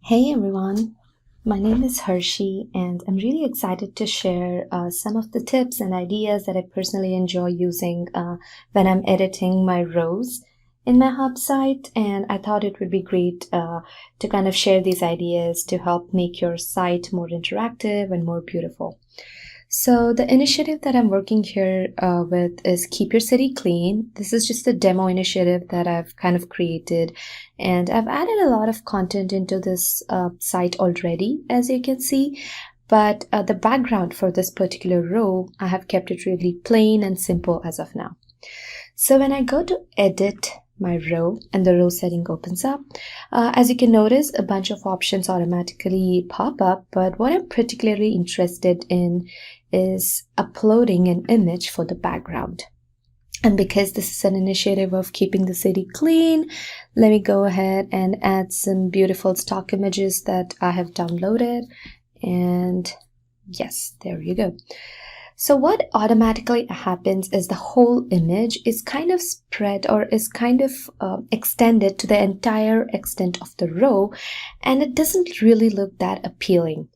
Hey everyone, my name is Hershey, and I'm really excited to share some of the tips and ideas that I personally enjoy using when I'm editing my rows in my Hub site. And I thought it would be great to kind of share these ideas to help make your site more interactive and more beautiful. So the initiative that I'm working here with is Keep Your City Clean. This is just a demo initiative that I've kind of created, and I've added a lot of content into this site already, as you can see. But the background for this particular row, I have kept it really plain and simple as of now. So when I go to edit my row and the row setting opens up, as you can notice, a bunch of options automatically pop up, but what I'm particularly interested in is uploading an image for the background. And because this is an initiative of keeping the city clean, let me go ahead and add some beautiful stock images that I have downloaded. And yes, there you go. So what automatically happens is the whole image is kind of spread or is kind of extended to the entire extent of the row, and it doesn't really look that appealing.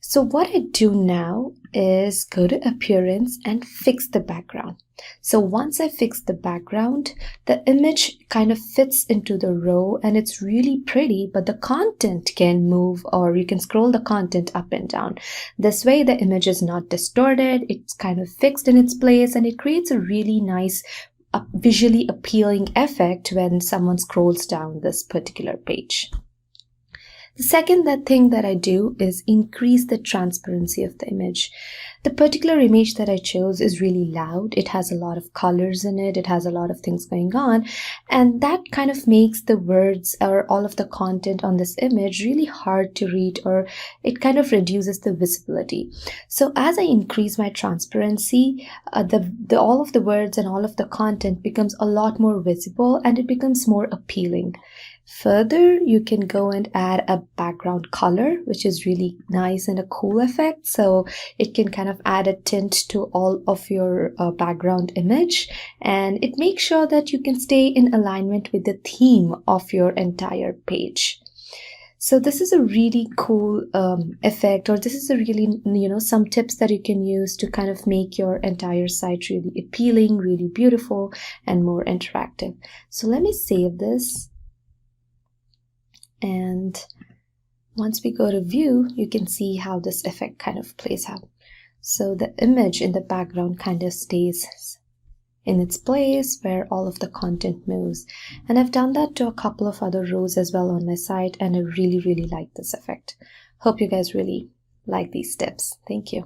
So what I do now is go to Appearance and fix the background. So once I fix the background, the image kind of fits into the row and it's really pretty, but the content can move, or you can scroll the content up and down. This way the image is not distorted, it's kind of fixed in its place, and it creates a really nice visually appealing effect when someone scrolls down this particular page. The second thing that I do is increase the transparency of the image. The particular image that I chose is really loud. It has a lot of colors in it. It has a lot of things going on. And that kind of makes the words or all of the content on this image really hard to read, or it kind of reduces the visibility. So as I increase my transparency, all of the words and all of the content becomes a lot more visible and it becomes more appealing. Further, you can go and add a background color, which is really nice and a cool effect. So it can kind of add a tint to all of your background image, and it makes sure that you can stay in alignment with the theme of your entire page. So this is a really cool effect, or this is a really, some tips that you can use to kind of make your entire site really appealing, really beautiful, and more interactive. So let me save this. And once we go to view, you can see how this effect kind of plays out. So the image in the background kind of stays in its place where all of the content moves. And I've done that to a couple of other rows as well on my site, and I really, really like this effect. Hope you guys really like these tips. Thank you.